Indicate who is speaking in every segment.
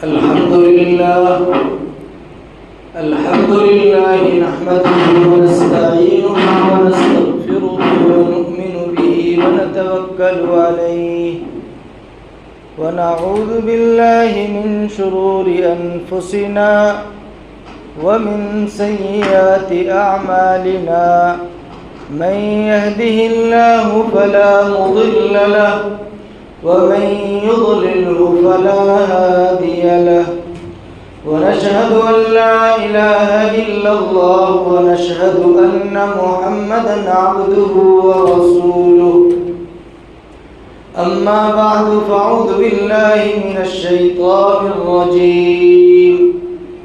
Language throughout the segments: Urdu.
Speaker 1: الحمد لله نحمده ونستعينه ونستغفره ونؤمن به ونتوكل عليه ونعوذ بالله من شرور أنفسنا ومن سيئات أعمالنا من يهده الله فلا مضل له ومن يضلله فلا هادي له ونشهد أن لا إله إلا الله ونشهد أن محمدًا عبده ورسوله أما بعد فأعوذ بالله من الشيطان الرجيم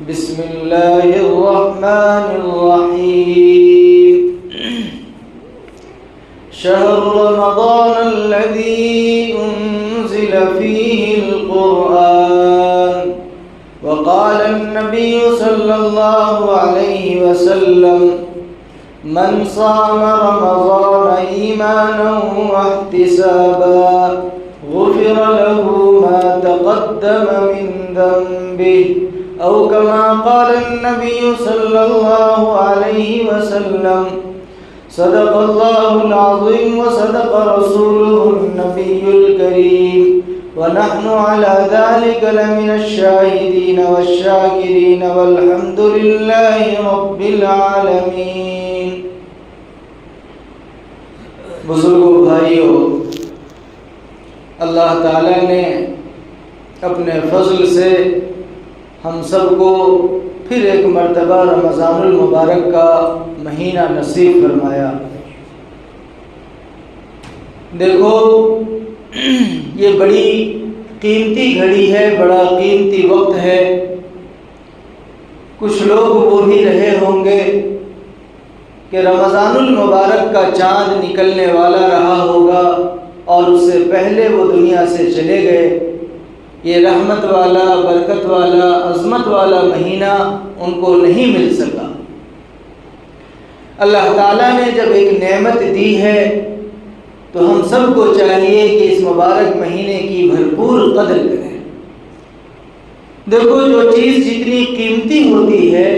Speaker 1: بسم الله الرحمن الرحيم شهر رمضان الذي أنزل فيه القرآن وقال النبي صلى الله عليه وسلم من صام رمضان إيمانا واحتسابا غفر له ما تقدم من ذنبه أو كما قال النبي صلى الله عليه وسلم صدق الله العظيم وصدق رسوله النبي الكريم ونحن على ذلك لمن الشاهدين والشاكرين والحمد لله رب العالمين. بزرگوں بھائیوں، اللہ تعالیٰ نے اپنے فضل سے ہم سب کو پھر ایک مرتبہ رمضان المبارک کا مہینہ نصیب فرمایا. دیکھو، یہ بڑی قیمتی گھڑی ہے، بڑا قیمتی وقت ہے. کچھ لوگ وہ بھی رہے ہوں گے کہ رمضان المبارک کا چاند نکلنے والا رہا ہوگا اور اس سے پہلے وہ دنیا سے چلے گئے. یہ رحمت والا، برکت والا، عظمت والا مہینہ ان کو نہیں مل سکا. اللہ تعالیٰ نے جب ایک نعمت دی ہے تو ہم سب کو چاہیے کہ اس مبارک مہینے کی بھرپور قدر کریں. دیکھو، جو چیز جتنی قیمتی ہوتی ہے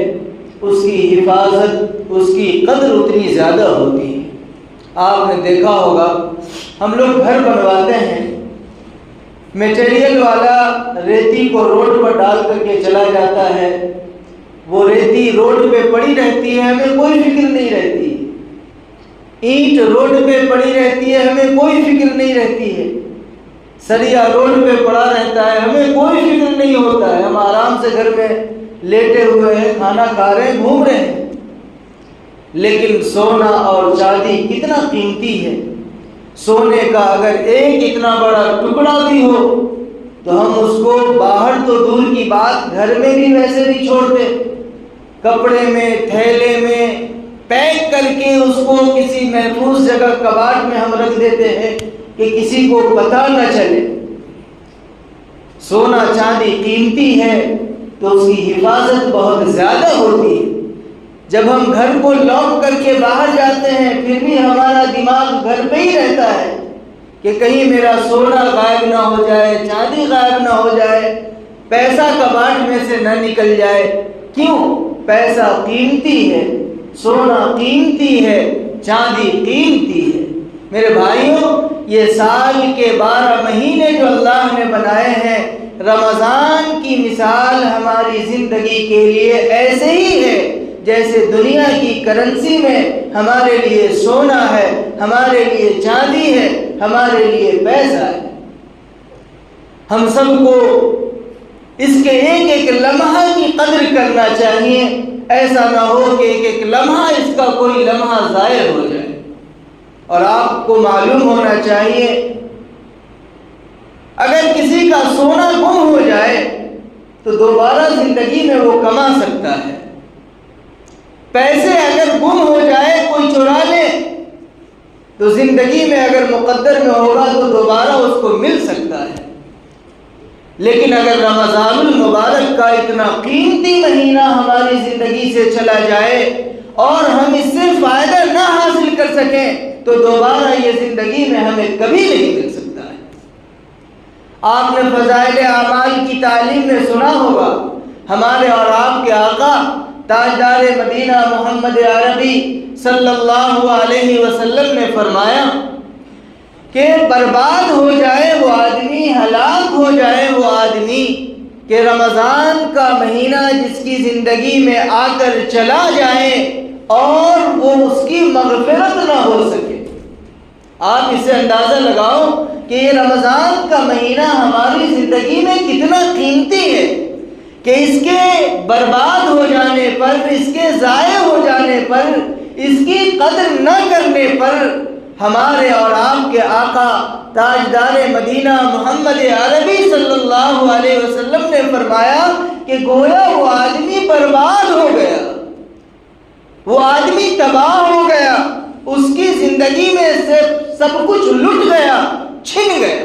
Speaker 1: اس کی حفاظت، اس کی قدر اتنی زیادہ ہوتی ہے. آپ نے دیکھا ہوگا ہم لوگ گھر بنواتے ہیں، میٹیریل والا ریتی کو روڈ پر ڈال کر کے چلا جاتا ہے. وہ ریتی روڈ پہ پڑی رہتی ہے، ہمیں کوئی فکر نہیں رہتی. اینٹ روڈ پہ پڑی رہتی ہے، ہمیں کوئی فکر نہیں رہتی ہے. سریا روڈ پہ پڑا رہتا ہے، ہمیں کوئی فکر نہیں ہوتا ہے. ہم آرام سے گھر میں لیٹے ہوئے ہیں، کھانا کھا رہے ہیں، گھوم رہے ہیں. لیکن سونا اور چاندی کتنا قیمتی ہے. سونے کا اگر ایک اتنا بڑا ٹکڑا بھی ہو تو ہم اس کو باہر تو دور کی بات، گھر میں بھی ویسے نہیں چھوڑتے. کپڑے میں، تھیلے میں پیک کر کے اس کو کسی محفوظ جگہ کباڑ میں ہم رکھ دیتے ہیں کہ کسی کو پتہ نہ چلے. سونا چاندی قیمتی ہے تو اس کی حفاظت بہت زیادہ ہوتی ہے. جب ہم گھر کو لاک کر کے باہر جاتے ہیں پھر بھی ہمارا دماغ گھر پہ ہی رہتا ہے کہ کہیں میرا سونا غائب نہ ہو جائے، چاندی غائب نہ ہو جائے، پیسہ کباڑ میں سے نہ نکل جائے. کیوں؟ پیسہ قیمتی ہے، سونا قیمتی ہے، چاندی قیمتی ہے. میرے بھائیوں، یہ سال کے 12 مہینے جو اللہ نے بنائے ہیں، رمضان کی مثال ہماری زندگی کے لیے ایسے ہی ہے جیسے دنیا کی کرنسی میں ہمارے لیے سونا ہے، ہمارے لیے چاندی ہے، ہمارے لیے پیسہ ہے. ہم سب کو اس کے ایک ایک لمحہ کی قدر کرنا چاہیے. ایسا نہ ہو کہ ایک ایک لمحہ اس کا کوئی لمحہ ضائع ہو جائے. اور آپ کو معلوم ہونا چاہیے اگر کسی کا سونا گم ہو جائے تو دوبارہ زندگی میں وہ کما سکتا ہے. پیسے اگر گم ہو جائے، کوئی چرا لے تو زندگی میں اگر مقدر میں ہوگا تو دوبارہ اس کو مل سکتا ہے. لیکن اگر رمضان المبارک کا اتنا قیمتی مہینہ ہماری زندگی سے چلا جائے اور ہم اس سے فائدہ نہ حاصل کر سکیں تو دوبارہ یہ زندگی میں ہمیں کبھی نہیں مل سکتا ہے. آپ نے فضائل اعمال کی تعلیم میں سنا ہوگا، ہمارے اور آپ کے آقا تاجدار مدینہ محمد عربی صلی اللہ علیہ وسلم نے فرمایا کہ برباد ہو جائے وہ آدمی، ہلاک ہو جائے وہ آدمی کہ رمضان کا مہینہ جس کی زندگی میں آ کر چلا جائے اور وہ اس کی مغفرت نہ ہو سکے۔ آپ اسے اندازہ لگاؤ کہ یہ رمضان کا مہینہ ہماری زندگی میں کتنا قیمتی ہے کہ اس کے برباد ہو جانے پر، اس کے ضائع ہو جانے پر، اس کی قدر نہ کرنے پر ہمارے اور آپ کے آقا تاجدار مدینہ محمد عربی صلی اللہ علیہ وسلم نے فرمایا کہ گویا وہ آدمی برباد ہو گیا، وہ آدمی تباہ ہو گیا، اس کی زندگی میں سے سب کچھ لٹ گیا، چھن گیا۔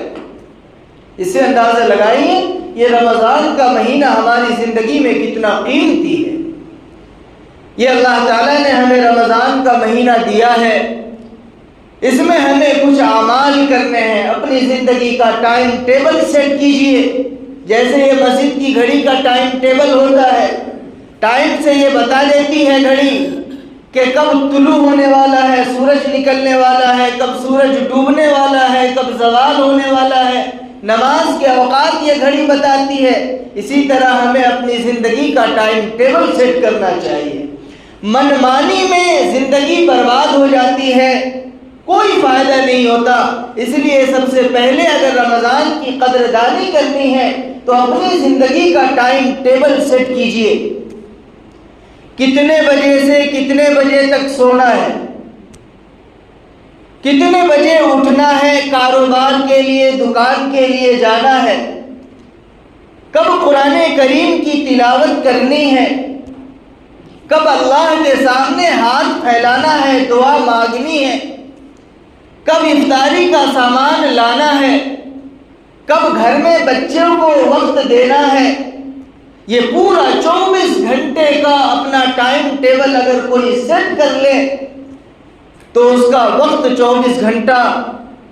Speaker 1: اس سے اندازہ لگائیے یہ رمضان کا مہینہ ہماری زندگی میں کتنا قیمتی ہے۔ یہ اللہ تعالیٰ نے ہمیں رمضان کا مہینہ دیا ہے، اس میں ہمیں کچھ اعمال کرنے ہیں۔ اپنی زندگی کا ٹائم ٹیبل سیٹ کیجئے، جیسے یہ مسجد کی گھڑی کا ٹائم ٹیبل ہوتا ہے، ٹائم سے یہ بتا دیتی ہے گھڑی کہ کب طلوع ہونے والا ہے، سورج نکلنے والا ہے، کب سورج ڈوبنے والا ہے، کب زوال ہونے والا ہے۔ نماز کے اوقات یہ گھڑی بتاتی ہے۔ اسی طرح ہمیں اپنی زندگی کا ٹائم ٹیبل سیٹ کرنا چاہیے۔ من مانی میں زندگی برباد ہو جاتی ہے، کوئی فائدہ نہیں ہوتا۔ اس لیے سب سے پہلے اگر رمضان کی قدردانی کرنی ہے تو اپنی زندگی کا ٹائم ٹیبل سیٹ کیجئے۔ کتنے بجے سے کتنے بجے تک سونا ہے، کتنے بجے اٹھنا ہے، کاروبار کے لیے، دکان کے لیے جانا ہے، کب قرآن کریم کی تلاوت کرنی ہے، کب اللہ کے سامنے ہاتھ پھیلانا ہے، دعا مانگنی ہے، کب افطاری کا سامان لانا ہے، کب گھر میں بچوں کو وقت دینا ہے۔ یہ پورا 24 گھنٹے کا اپنا ٹائم ٹیبل اگر کوئی سیٹ کر لے تو اس کا وقت 24 گھنٹہ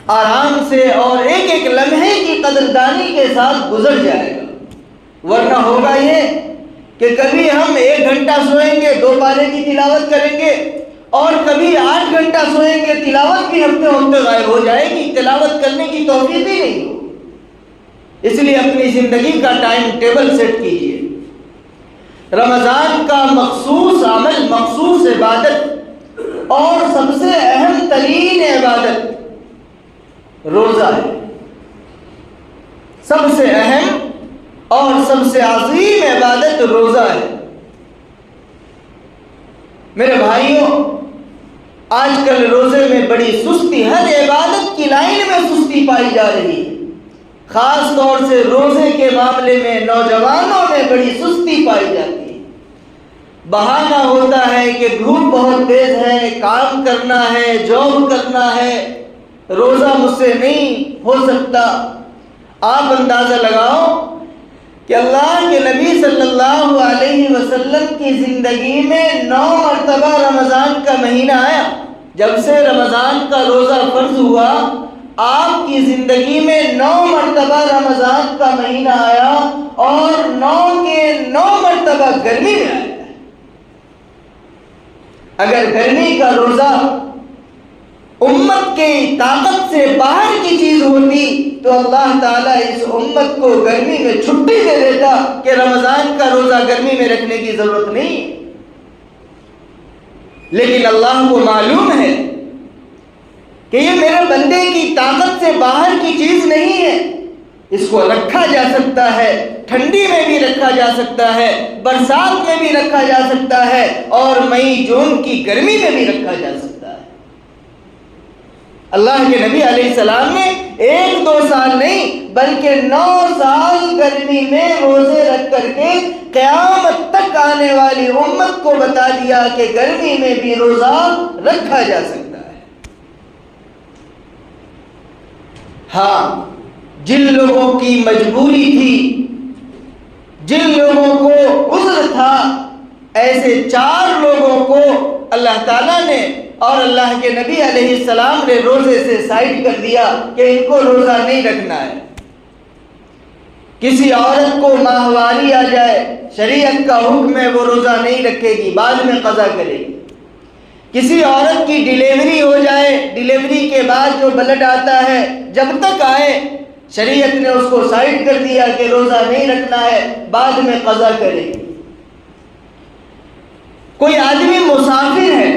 Speaker 1: آرام سے اور ایک ایک لمحے کی قدردانی کے ساتھ گزر جائے گا۔ ورنہ ہوگا یہ کہ کبھی ہم 1 گھنٹہ سوئیں گے، 2 پارے کی تلاوت کریں گے، اور کبھی 8 گھنٹہ سوئیں گے، تلاوت بھی ہفتے ہفتے غائب ہو جائے گی، تلاوت کرنے کی توفیق ہی نہیں ہو۔ اس لیے اپنی زندگی کا ٹائم ٹیبل سیٹ کیجئے۔ رمضان کا مخصوص عمل، مخصوص عبادت اور سب سے اہم ترین عبادت روزہ ہے۔ سب سے اہم اور سب سے عظیم عبادت روزہ ہے۔ میرے بھائیوں، آج کل روزے میں بڑی سستی، ہر عبادت کی لائن میں سستی پائی جا رہی ہے۔ خاص طور سے روزے کے معاملے میں نوجوانوں میں بڑی سستی پائی جاتی ہے۔ بہانہ ہوتا ہے کہ دھوپ بہت تیز ہے، کام کرنا ہے، جاب کرنا ہے، روزہ مجھ سے نہیں ہو سکتا۔ آپ اندازہ لگاؤ کہ اللہ کے نبی صلی اللہ علیہ وسلم کی زندگی میں 9 مرتبہ رمضان کا مہینہ آیا۔ جب سے رمضان کا روزہ فرض ہوا، آپ کی زندگی میں 9 مرتبہ رمضان کا مہینہ آیا، اور 9 کے 9 مرتبہ گرمی میں آیا۔ اگر گرمی کا روزہ امت کی طاقت سے باہر کی چیز ہوتی تو اللہ تعالیٰ اس امت کو گرمی میں چھٹی دے دیتا کہ رمضان کا روزہ گرمی میں رکھنے کی ضرورت نہیں۔ لیکن اللہ کو معلوم ہے کہ یہ میرے بندے کی طاقت سے باہر کی چیز نہیں ہے، اس کو رکھا جا سکتا ہے، ٹھنڈی میں بھی رکھا جا سکتا ہے، برسات میں بھی رکھا جا سکتا ہے، اور مئی جون کی گرمی میں بھی رکھا جا سکتا ہے۔ اللہ کے نبی علیہ السلام نے 1-2 سال نہیں بلکہ 9 سال گرمی میں روزے رکھ کر کے قیامت تک آنے والی امت کو بتا دیا کہ گرمی میں بھی روزہ رکھا جا سکتا ہے۔ ہاں، جن لوگوں کی مجبوری تھی، جن لوگوں کو عذر تھا، ایسے 4 لوگوں کو اللہ تعالیٰ نے اور اللہ کے نبی علیہ السلام نے روزے سے سائڈ کر دیا کہ ان کو روزہ نہیں رکھنا ہے۔ کسی عورت کو ماہواری آ جائے، شریعت کا حکم ہے وہ روزہ نہیں رکھے گی، بعد میں قضا کرے گی۔ کسی عورت کی ڈیلیوری ہو جائے، ڈیلیوری کے بعد جو بلڈ آتا ہے جب تک آئے شریعت نے اس کو سائڈ کر دیا کہ روزہ نہیں رکھنا ہے، بعد میں قضا کرے گی۔ کوئی آدمی مسافر ہے،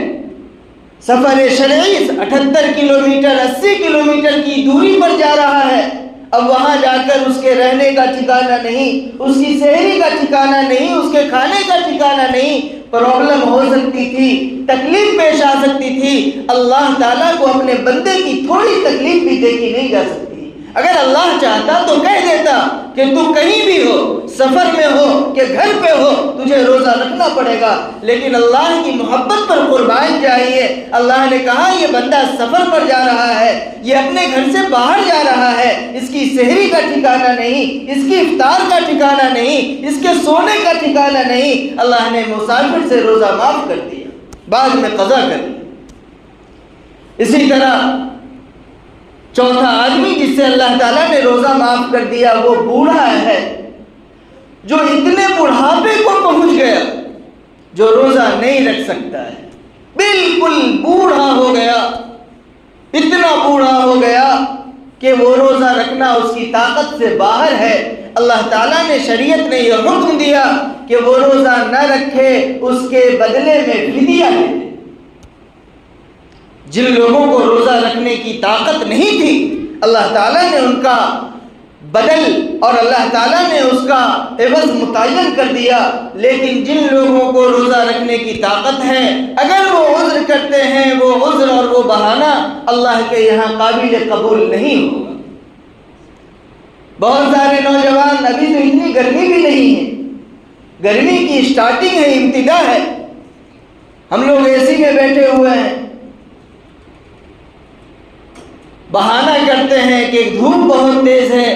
Speaker 1: سفر شرعی 78 کلومیٹر 80 کلومیٹر کی دوری پر جا رہا ہے، اب وہاں جا کر اس کے رہنے کا ٹھکانہ نہیں، اس کی سحری کا ٹھکانہ نہیں، اس کے کھانے کا ٹھکانہ نہیں، پرابلم ہو سکتی تھی، تکلیف پیش آ سکتی تھی۔ اللہ تعالیٰ کو اپنے بندے کی تھوڑی تکلیف بھی دیکھی نہیں جا سکتی۔ اگر اللہ چاہتا تو کہہ دیتا کہ تو کہیں بھی ہو، سفر میں ہو کہ گھر پہ ہو، تجھے روزہ رکھنا پڑے گا، لیکن اللہ کی محبت پر قربان چاہیے۔ اللہ نے کہا یہ بندہ سفر پر جا رہا ہے، یہ اپنے گھر سے باہر جا رہا ہے، اس کی سحری کا ٹھکانہ نہیں، اس کی افطار کا ٹھکانہ نہیں، اس کے سونے کا ٹھکانہ نہیں، اللہ نے مسافر سے روزہ معاف کر دیا، بعد میں قضا کر دی۔ اسی طرح چوتھا آدمی جس سے اللہ تعالیٰ نے روزہ معاف کر دیا وہ بوڑھا ہے، جو اتنے بڑھاپے کو پہنچ گیا جو روزہ نہیں رکھ سکتا ہے، بالکل بوڑھا ہو گیا، اتنا بوڑھا ہو گیا کہ وہ روزہ رکھنا اس کی طاقت سے باہر ہے۔ اللہ تعالیٰ نے شریعت نے یہ حکم دیا کہ وہ روزہ نہ رکھے، اس کے بدلے میں فدیہ دے۔ جن لوگوں کو روزہ رکھنے کی طاقت نہیں تھی اللہ تعالیٰ نے ان کا بدل اور اللہ تعالیٰ نے اس کا عوض متعین کر دیا، لیکن جن لوگوں کو روزہ رکھنے کی طاقت ہے اگر وہ عذر کرتے ہیں، وہ عذر اور وہ بہانہ اللہ کے یہاں قابل قبول نہیں ہوگا۔ بہت سارے نوجوان، ابھی تو اتنی گرمی بھی نہیں ہے، گرمی کی سٹارٹنگ ہے، ابتدا ہے، ہم لوگ اے سی میں بیٹھے ہوئے ہیں، بہانہ کرتے ہیں کہ دھوپ بہت تیز ہے۔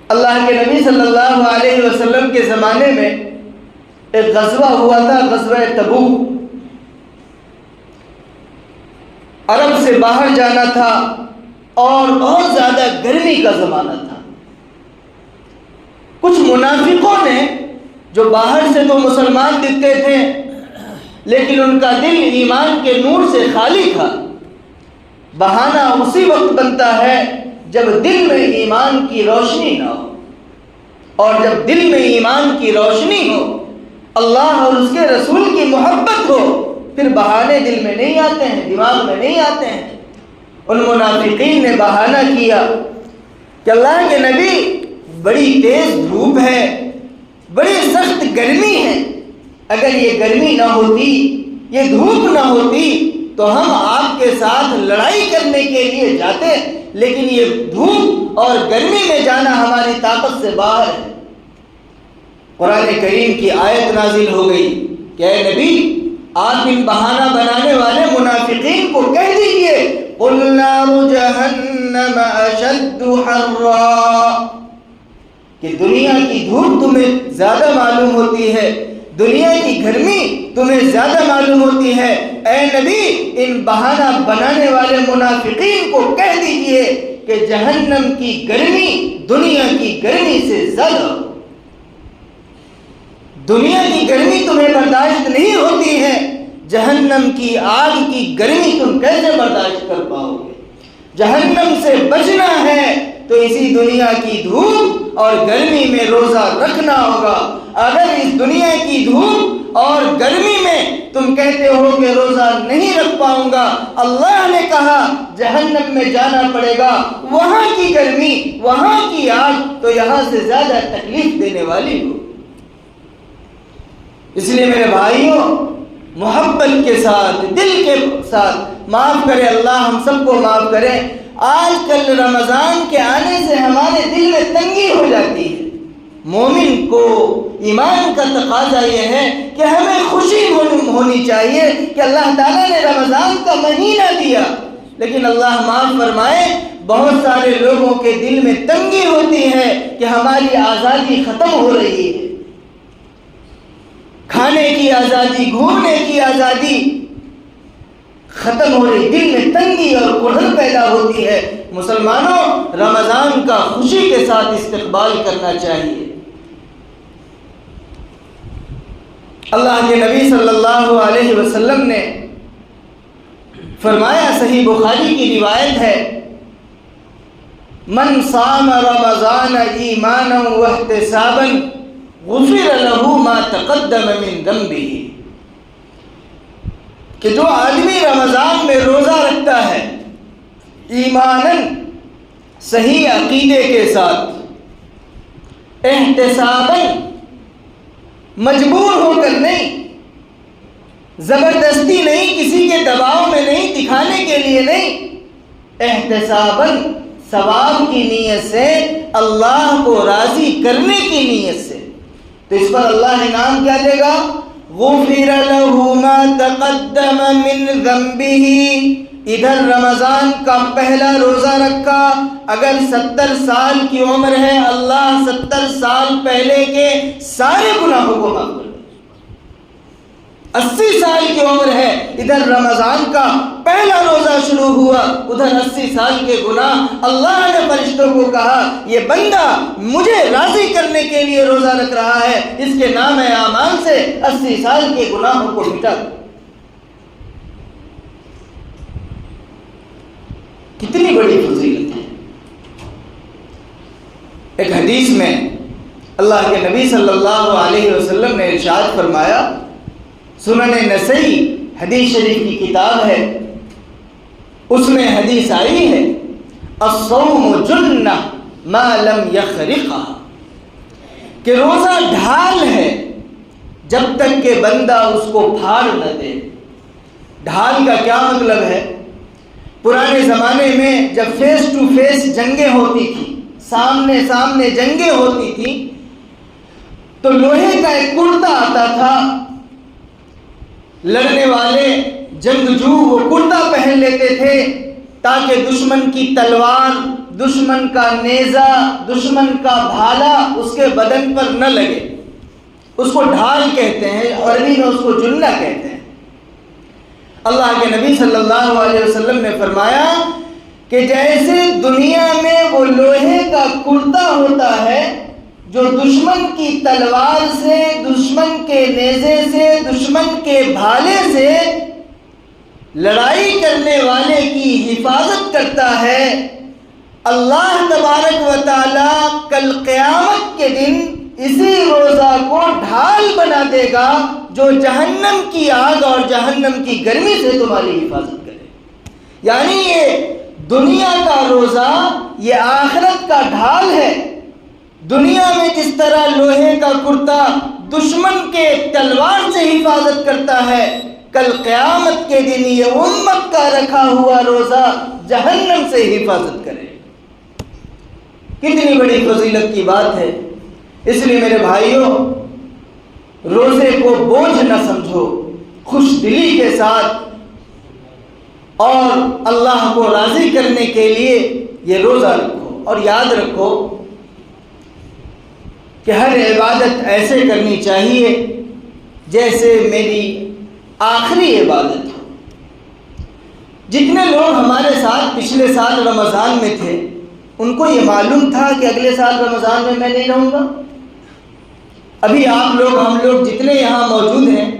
Speaker 1: اللہ کے نبی صلی اللہ علیہ وسلم کے زمانے میں ایک غزوہ ہوا تھا، غزوہ تبوک، عرب سے باہر جانا تھا اور بہت زیادہ گرمی کا زمانہ تھا۔ کچھ منافقوں نے، جو باہر سے تو مسلمان دکھتے تھے لیکن ان کا دل ایمان کے نور سے خالی تھا، بہانہ اسی وقت بنتا ہے جب دل میں ایمان کی روشنی نہ ہو، اور جب دل میں ایمان کی روشنی ہو، اللہ اور اس کے رسول کی محبت ہو، پھر بہانے دل میں نہیں آتے ہیں، دماغ میں نہیں آتے ہیں۔ ان منافقین نے بہانہ کیا کہ اللہ کے نبی بڑی تیز دھوپ ہے، بڑی سخت گرمی ہے، اگر یہ گرمی نہ ہوتی، یہ دھوپ نہ ہوتی تو ہم آپ کے ساتھ لڑائی کرنے کے لیے جاتے، لیکن یہ دھوپ اور گرمی میں جانا ہماری طاقت سے باہر ہے۔ قرآن کریم کی آیت نازل ہو گئی کہ اے نبی، آپ ان بہانہ بنانے والے منافقین کو کہہ دیجئے قُلْ نَارُ جَهَنَّمَ أَشَدُّ حَرًّا، کہ دنیا کی دھوپ تمہیں زیادہ معلوم ہوتی ہے، دنیا کی گرمی تمہیں زیادہ معلوم ہوتی ہے، اے نبی ان بہانہ بنانے والے منافقین کو کہہ دیجئے کہ جہنم کی گرمی دنیا کی گرمی سے زیادہ ہو۔ دنیا کی گرمی تمہیں برداشت نہیں ہوتی ہے، جہنم کی آگ کی گرمی تم کیسے برداشت کر پاؤ گے؟ جہنم سے بچنا ہے تو اسی دنیا کی دھوپ اور گرمی میں روزہ رکھنا ہوگا۔ اگر اس دنیا کی دھوپ اور گرمی میں تم کہتے ہو کہ روزہ نہیں رکھ پاؤں گا، اللہ نے کہا جہنم میں جانا پڑے گا، وہاں کی گرمی، وہاں کی آگ تو یہاں سے زیادہ تکلیف دینے والی ہو۔ اس لیے میرے بھائیوں، محبت کے ساتھ، دل کے ساتھ معاف کرے اللہ، ہم سب کو معاف کرے۔ آج کل رمضان کے آنے سے ہمارے دل میں تنگی ہو جاتی ہے۔ مومن کو ایمان کا تقاضا یہ ہے کہ ہمیں خوشی ہونی چاہیے کہ اللہ تعالیٰ نے رمضان کا مہینہ دیا، لیکن اللہ معاف فرمائے بہت سارے لوگوں کے دل میں تنگی ہوتی ہے کہ ہماری آزادی ختم ہو رہی ہے، کھانے کی آزادی، گھومنے کی آزادی ختم ہو رہی، دل میں تنگی اور کڑھن پیدا ہوتی ہے، مسلمانوں رمضان کا خوشی کے ساتھ استقبال کرنا چاہیے۔ اللہ کے نبی صلی اللہ علیہ وسلم نے فرمایا، صحیح بخاری کی روایت ہے، من صام رمضان ایمانا واحتسابا غفر له ما تقدم من ذنبه، کہ جو آدمی رمضان میں روزہ رکھتا ہے ایماناً، صحیح عقیدے کے ساتھ، احتساباً، مجبور ہو کر نہیں، زبردستی نہیں، کسی کے دباؤ میں نہیں، دکھانے کے لیے نہیں، احتساباً، ثواب کی نیت سے، اللہ کو راضی کرنے کی نیت سے، تو اس پر اللہ انعام کیا دے گا؟ غفر له ما تقدم من ذنبه۔ ادھر رمضان کا پہلا روزہ رکھا، اگر 70 سال کی عمر ہے، اللہ 70 سال پہلے کے سارے گناہوں کو معاف کر دے۔ 80 سال کی عمر ہے، ادھر رمضان کا پہلا روزہ شروع ہوا، ادھر 80 سال کے گناہ، اللہ نے فرشتوں کو کہا یہ بندہ مجھے راضی کرنے کے لیے روزہ رکھ رہا ہے، اس کے نام اعمال سے 80 سال کے گناہوں کو مٹا دو۔ کتنی بڑی فضیلت ہے۔ ایک حدیث میں اللہ کے نبی صلی اللہ علیہ وسلم نے ارشاد فرمایا، سنن نسائی حدیث شریف کی کتاب ہے، اس میں حدیث آئی ہے، الصوم جنہ ما لم یخرقہ، کہ روزہ ڈھال ہے جب تک کہ بندہ اس کو پھاڑ نہ دے۔ ڈھال کا کیا مطلب ہے؟ پرانے زمانے میں جب فیس ٹو فیس جنگیں ہوتی تھی، سامنے سامنے جنگیں ہوتی تھی، تو لوہے کا ایک کرتا آتا تھا، لڑنے والے جنگجو وہ کرتا پہن لیتے تھے تاکہ دشمن کی تلوار، دشمن کا نیزہ، دشمن کا بھالا اس کے بدن پر نہ لگے۔ اس کو ڈھال کہتے ہیں، عربی میں اس کو جنہ کہتے ہیں۔ اللہ کے نبی صلی اللہ علیہ وسلم نے فرمایا کہ جیسے دنیا میں وہ لوہے کا کرتا ہوتا ہے جو دشمن کی تلوار سے، دشمن کے نیزے سے، دشمن کے بھالے سے لڑائی کرنے والے کی حفاظت کرتا ہے، اللہ تبارک و تعالی کل قیامت کے دن اسی روزہ کو ڈھال بنا دے گا جو جہنم کی آگ اور جہنم کی گرمی سے تمہاری حفاظت کرے۔ یعنی یہ دنیا کا روزہ یہ آخرت کا ڈھال ہے۔ دنیا میں جس طرح لوہے کا کرتا دشمن کے تلوار سے حفاظت کرتا ہے، کل قیامت کے دن یہ امت کا رکھا ہوا روزہ جہنم سے حفاظت کرے۔ کتنی بڑی فضیلت کی بات ہے۔ اس لیے میرے بھائیوں، روزے کو بوجھ نہ سمجھو، خوش دلی کے ساتھ اور اللہ کو راضی کرنے کے لیے یہ روزہ رکھو، اور یاد رکھو کہ ہر عبادت ایسے کرنی چاہیے جیسے میری آخری عبادت ہو۔ جتنے لوگ ہمارے ساتھ پچھلے سال رمضان میں تھے، ان کو یہ معلوم تھا کہ اگلے سال رمضان میں میں نہیں رہوں گا؟ ابھی آپ لوگ، ہم لوگ جتنے یہاں موجود ہیں،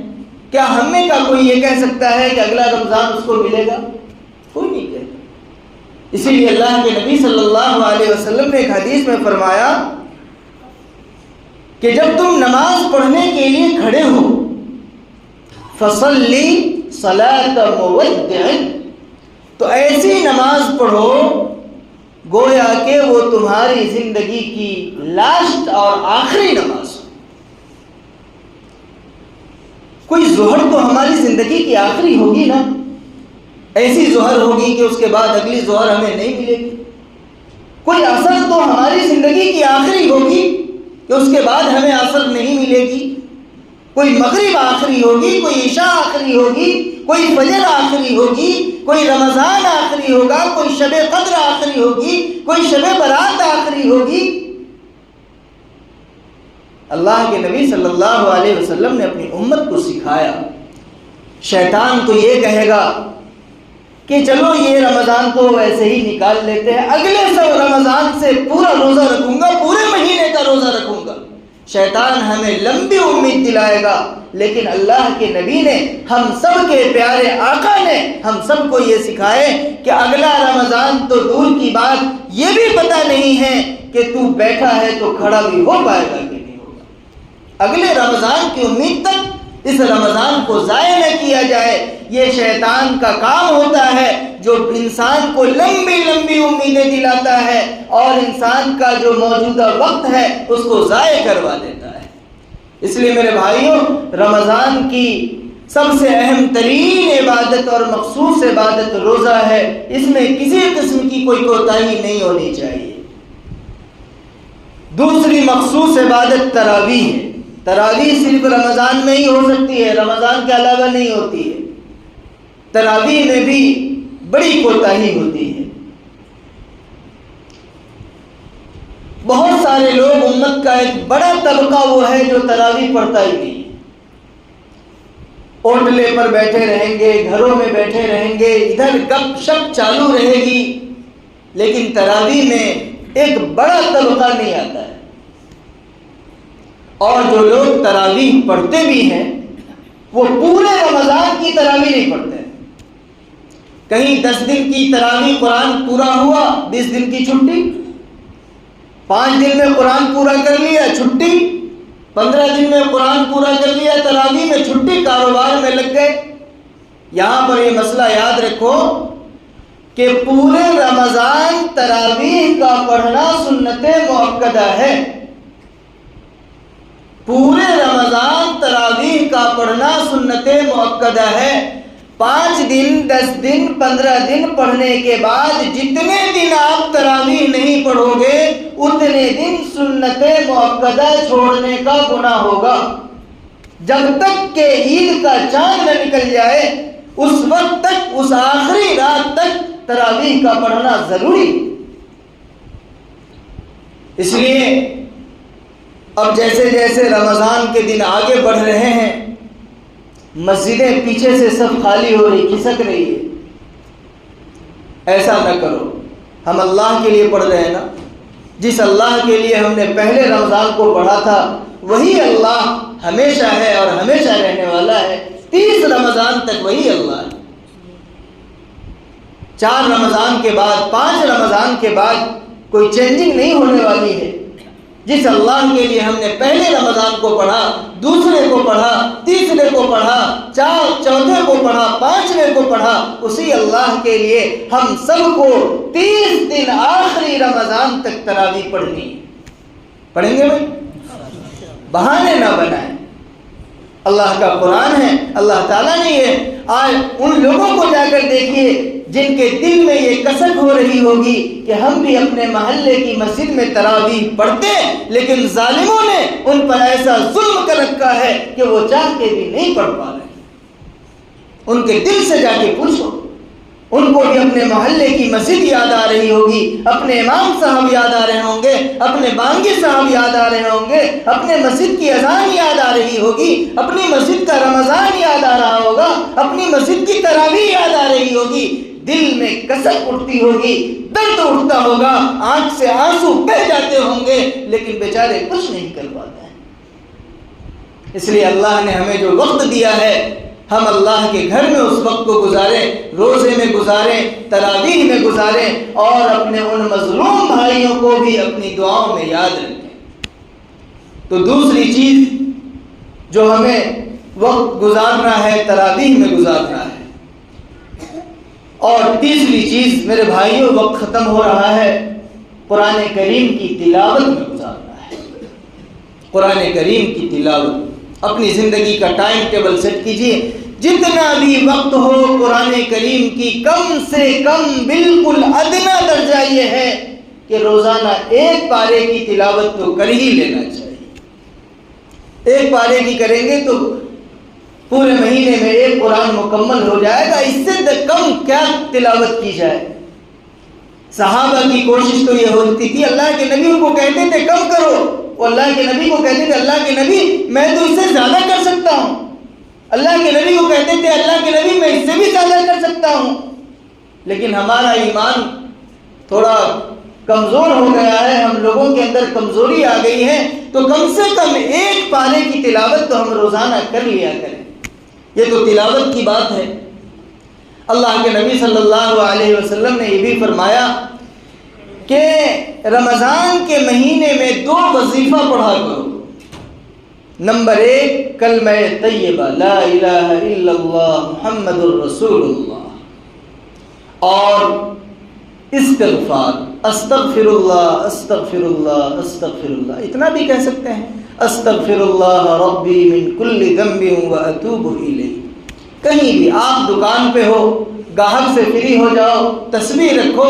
Speaker 1: کیا ہم میں کا کوئی یہ کہہ سکتا ہے کہ اگلا رمضان اس کو ملے گا؟ کوئی نہیں کہتا۔ اسی لیے اللہ کے نبی صلی اللہ علیہ وسلم نے ایک حدیث میں فرمایا کہ جب تم نماز پڑھنے کے لیے کھڑے ہو، فصلی صلاۃ مودع، تو ایسی نماز پڑھو گویا کہ وہ تمہاری زندگی کی لاسٹ اور آخری نماز ہو۔ کوئی ظہر تو ہماری زندگی کی آخری ہوگی نا، ایسی ظہر ہوگی کہ اس کے بعد اگلی ظہر ہمیں نہیں ملے گی۔ کوئی عصر تو ہماری زندگی کی آخری ہوگی کہ اس کے بعد ہمیں عصر نہیں ملے گی۔ کوئی مغرب آخری ہوگی، کوئی عشاء آخری ہوگی، کوئی فجر آخری ہوگی، کوئی رمضان آخری ہوگا، کوئی شب قدر آخری ہوگی، کوئی شب برات آخری ہوگی۔ اللہ کے نبی صلی اللہ علیہ وسلم نے اپنی امت کو سکھایا۔ شیطان تو یہ کہے گا کہ چلو یہ رمضان تو ویسے ہی نکال لیتے ہیں، اگلے رمضان سے پورا روزہ رکھوں گا، پورے مہینے کا روزہ رکھوں گا۔ شیطان ہمیں لمبی امید دلائے گا، لیکن اللہ کے نبی نے، ہم سب کے پیارے آقا نے ہم سب کو یہ سکھائے کہ اگلا رمضان تو دور کی بات، یہ بھی پتہ نہیں ہے کہ تو بیٹھا ہے تو کھڑا بھی ہو پائے گا کہ نہیں ہوگا۔ اگلے رمضان کی امید تک اس رمضان کو ضائع نہ کیا جائے۔ یہ شیطان کا کام ہوتا ہے جو انسان کو لمبی لمبی امیدیں دلاتا ہے اور انسان کا جو موجودہ وقت ہے اس کو ضائع کروا دیتا ہے۔ اس لیے میرے بھائیوں، رمضان کی سب سے اہم ترین عبادت اور مخصوص عبادت روزہ ہے، اس میں کسی قسم کی کوئی کوتاہی نہیں ہونی چاہیے۔ دوسری مخصوص عبادت تراویح ہے۔ تراویح صرف رمضان میں ہی ہو سکتی ہے، رمضان کے علاوہ نہیں ہوتی ہے۔ تراویح میں بھی بڑی کوتاہی ہوتی ہے۔ بہت سارے لوگ، امت کا ایک بڑا طبقہ وہ ہے جو تراویح پڑھتا ہی نہیں، اوٹلے پر بیٹھے رہیں گے، گھروں میں بیٹھے رہیں گے، ادھر گپ شپ چالو رہے گی، لیکن تراویح میں ایک بڑا طبقہ نہیں آتا ہے۔ اور جو لوگ تراویح پڑھتے بھی ہیں وہ پورے رمضان کی تراویح نہیں پڑھتے۔ کہیں 10 دن کی تراویح قرآن پورا ہوا، 20 دن کی چھٹی، 5 دن میں قرآن پورا کر لیا چھٹی، 15 دن میں قرآن پورا کر لیا تراویح میں چھٹی، کاروبار میں لگ گئے۔ یہاں پر یہ مسئلہ یاد رکھو کہ پورے رمضان تراویح کا پڑھنا سنت مؤکدہ ہے۔ پورے رمضان تراویح کا پڑھنا سنت مؤکدہ ہے۔ 5 دن، 10 دن، 15 دن پڑھنے کے بعد جتنے دن آپ تراویح نہیں پڑھو گے اتنے دن سنت مؤکدہ چھوڑنے کا گناہ ہوگا۔ جب تک کہ عید کا چاند نہ نکل جائے اس وقت تک، اس آخری رات تک تراویح کا پڑھنا ضروری۔ اس لیے اب جیسے جیسے رمضان کے دن آگے بڑھ رہے ہیں، مسجدیں پیچھے سے سب خالی ہو رہی، کھسک رہی ہے۔ ایسا نہ کرو، ہم اللہ کے لیے پڑھ رہے ہیں نا، جس اللہ کے لیے ہم نے پہلے رمضان کو پڑھا تھا وہی اللہ ہمیشہ ہے اور ہمیشہ رہنے والا ہے۔ 30 رمضان تک وہی اللہ ہے۔ 4 رمضان کے بعد، 5 رمضان کے بعد کوئی چینجنگ نہیں ہونے والی ہے۔ جس اللہ کے لیے ہم نے پہلے رمضان کو پڑھا، دوسرے کو پڑھا، تیسرے کو پڑھا، چوتھے کو پڑھا، 5ویں کو پڑھا، اسی اللہ کے لیے ہم سب کو 30 دن آخری رمضان تک تراویح پڑھنی ہے۔ پڑھیں گے بھائی؟ بہانے نہ بنائیں۔ اللہ کا قرآن ہے، اللہ تعالیٰ نے یہ آج ان لوگوں کو جا کر دیکھیے جن کے دل میں یہ کسک ہو رہی ہوگی کہ ہم بھی اپنے محلے کی مسجد میں تراویح پڑھتے، لیکن ظالموں نے ان پر ایسا ظلم کر رکھا ہے کہ وہ چاہ کے بھی نہیں پڑھ پا رہے۔ ان کے دل سے جا کے پوچھو، ان کو بھی اپنے محلے کی مسجد یاد آ رہی ہوگی، اپنے امام صاحب یاد آ رہے ہوں گے، اپنے بانگی صاحب یاد آ رہے ہوں گے، اپنے مسجد کی اذان یاد آ رہی ہوگی، اپنی مسجد کا رمضان یاد آ رہا ہوگا، اپنی مسجد کی تراویح یاد آ رہی ہوگی، دل میں کسک اٹھتی ہوگی، درد اٹھتا ہوگا، آنکھ سے آنسو بہہ جاتے ہوں گے، لیکن بیچارے کچھ نہیں کر پاتے ہیں۔ اس لیے اللہ نے ہمیں جو وقت دیا ہے ہم اللہ کے گھر میں اس وقت کو گزاریں، روزے میں گزاریں، تراویح میں گزاریں، اور اپنے ان مظلوم بھائیوں کو بھی اپنی دعاؤں میں یاد رکھیں۔ تو دوسری چیز جو ہمیں وقت گزارنا ہے تراویح میں گزارنا ہے، اور تیسری چیز میرے بھائیوں وقت ختم ہو رہا ہے، قرآن کریم کی تلاوت میں گزارنا ہے۔ قرآن کریم کی تلاوت، اپنی زندگی کا ٹائم ٹیبل سیٹ کیجئے، جتنا بھی وقت ہو قرآن کریم کی کم سے کم بالکل ادنا درجہ یہ ہے کہ روزانہ 1 پارے کی تلاوت تو کر ہی لینا چاہیے۔ 1 پارے کی کریں گے تو پورے مہینے میں 1 قرآن مکمل ہو جائے گا، اس سے کم کیا تلاوت کی جائے۔ صحابہ کی کوشش تو یہ ہوتی تھی، اللہ کے نبی کو کہتے تھے کم کرو، وہ اللہ کے نبی کو کہتے تھے اللہ کے نبی میں تو اس سے زیادہ کر سکتا ہوں، اللہ کے نبی کو کہتے تھے اللہ کے نبی میں اس سے بھی زیادہ کر سکتا ہوں، لیکن ہمارا ایمان تھوڑا کمزور ہو گیا ہے، ہم لوگوں کے اندر کمزوری آ گئی ہے، تو کم سے کم ایک پارے کی تلاوت تو ہم روزانہ کر لیا کریں۔ یہ تو تلاوت کی بات ہے۔ اللہ کے نبی صلی اللہ علیہ وسلم نے یہ بھی فرمایا کہ رمضان کے مہینے میں 2 وظیفہ پڑھا کرو۔ نمبر 1 کلمہ طیبہ لا الہ الا اللہ محمد الرسول اللہ، اور استغفار استغفر اللہ استغفر اللہ استغفر اللہ، اتنا بھی کہہ سکتے ہیں استغفر اللہ ربی من کل ذنب واتوب الیہ۔ کہیں بھی آپ دکان پہ ہو، گاہک سے فری ہو جاؤ، تسبیح رکھو،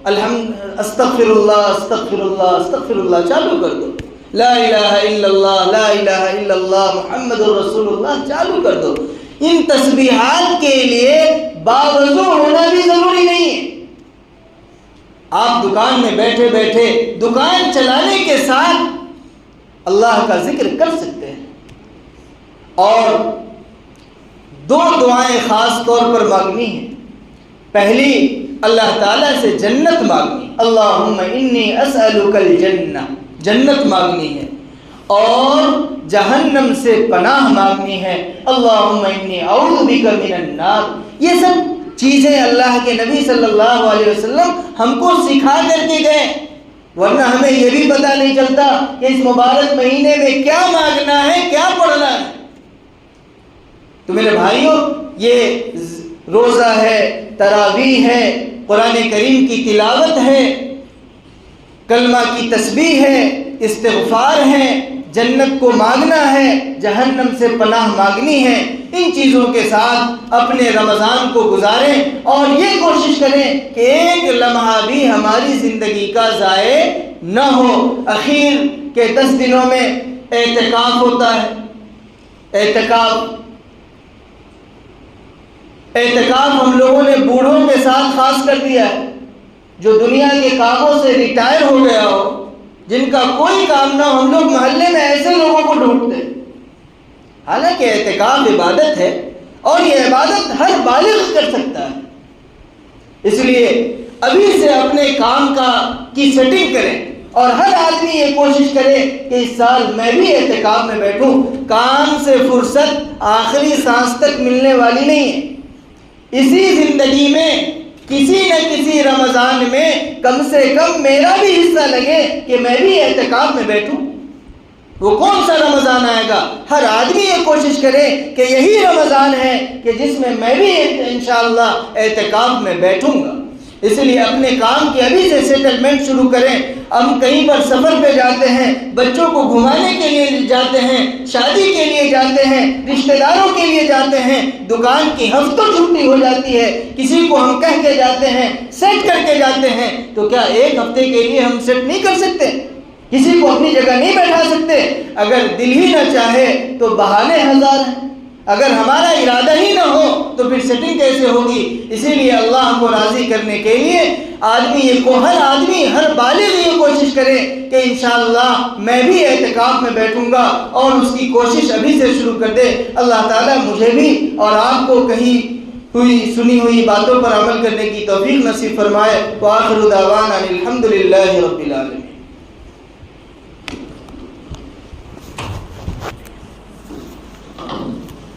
Speaker 1: استغفر اللہ استغفر اللہ استغفر اللہ چالو کر دو، لا الہ الا اللہ لا الہ الا اللہ محمد الرسول اللہ چالو کر دو۔ ان تسبیحات کے لیے باوضو ہونا بھی ضروری نہیں ہے۔ آپ دکان میں بیٹھے بیٹھے دکان چلانے کے ساتھ اللہ کا ذکر کر سکتے ہیں۔ اور 2 دعائیں خاص طور پر مانگنی ہیں۔ پہلی اللہ تعالیٰ سے جنت مانگنی، اللہم انی اسألک الجنہ، جنت مانگنی ہے، اور جہنم سے پناہ مانگنی ہے، اللہم انی اعوذ بک من النار۔ یہ سب چیزیں اللہ کے نبی صلی اللہ علیہ وسلم ہم کو سکھا کر کے گئے، ورنہ ہمیں یہ بھی پتہ نہیں چلتا کہ اس مبارک مہینے میں کیا مانگنا ہے، کیا پڑھنا ہے۔ تو میرے بھائیوں، یہ روزہ ہے، تراویح ہے، قرآن کریم کی تلاوت ہے، کلمہ کی تسبیح ہے، استغفار ہے، جنت کو مانگنا ہے، جہنم سے پناہ مانگنی ہے۔ ان چیزوں کے ساتھ اپنے رمضان کو گزاریں اور یہ کوشش کریں کہ ایک لمحہ بھی ہماری زندگی کا ضائع نہ ہو۔ اخیر کے 10 دنوں میں اعتکاف ہوتا ہے۔ اعتکاف ہم لوگوں نے بوڑھوں کے ساتھ خاص کر دیا ہے، جو دنیا کے کاموں سے ریٹائر ہو گیا ہو، جن کا کوئی کام نہ ہو، ہم لوگ محلے میں ایسے لوگوں کو ڈھونڈتے۔ حالانکہ اعتکاف عبادت ہے، اور یہ عبادت ہر بالغ کر سکتا ہے۔ اس لیے ابھی سے اپنے کام کی سیٹنگ کریں، اور ہر آدمی یہ کوشش کرے کہ اس سال میں بھی اعتکاف میں بیٹھوں۔ کام سے فرصت آخری سانس تک ملنے والی نہیں ہے۔ اسی زندگی میں کسی نہ کسی رمضان میں کم سے کم میرا بھی حصہ لگے کہ میں بھی اعتکاف میں بیٹھوں۔ وہ کون سا رمضان آئے گا؟ ہر آدمی یہ کوشش کرے کہ یہی رمضان ہے کہ جس میں میں بھی انشاءاللہ اعتکاف میں بیٹھوں گا۔ اس لیے اپنے کام کی ابھی سے سیٹلمنٹ شروع کریں۔ ہم کہیں پر سفر پہ جاتے ہیں، بچوں کو گھمانے کے لیے جاتے ہیں، شادی کے لیے جاتے ہیں، رشتہ داروں کے لیے جاتے ہیں، دکان کی ہفتوں چھٹی ہو جاتی ہے، کسی کو ہم کہہ کے جاتے ہیں، سیٹ کر کے جاتے ہیں، تو کیا ایک ہفتے کے لیے ہم سیٹ نہیں کر سکتے؟ کسی کو اپنی جگہ نہیں بیٹھا سکتے؟ اگر دل ہی نہ چاہے تو بہانے ہزار ہیں۔ اگر ہمارا ارادہ ہی نہ ہو تو پھر سیٹنگ کیسے ہوگی؟ اسی لیے اللہ کو راضی کرنے کے لیے ہر آدمی ہر بالغ یہ کوشش کرے کہ انشاءاللہ میں بھی اعتکاف میں بیٹھوں گا، اور اس کی کوشش ابھی سے شروع کر دے۔ اللہ تعالیٰ مجھے بھی اور آپ کو کہیں سنی ہوئی باتوں پر عمل کرنے کی توفیق نصیب فرمائے۔ وآخر دعوانا الحمدللہ رب العالمین۔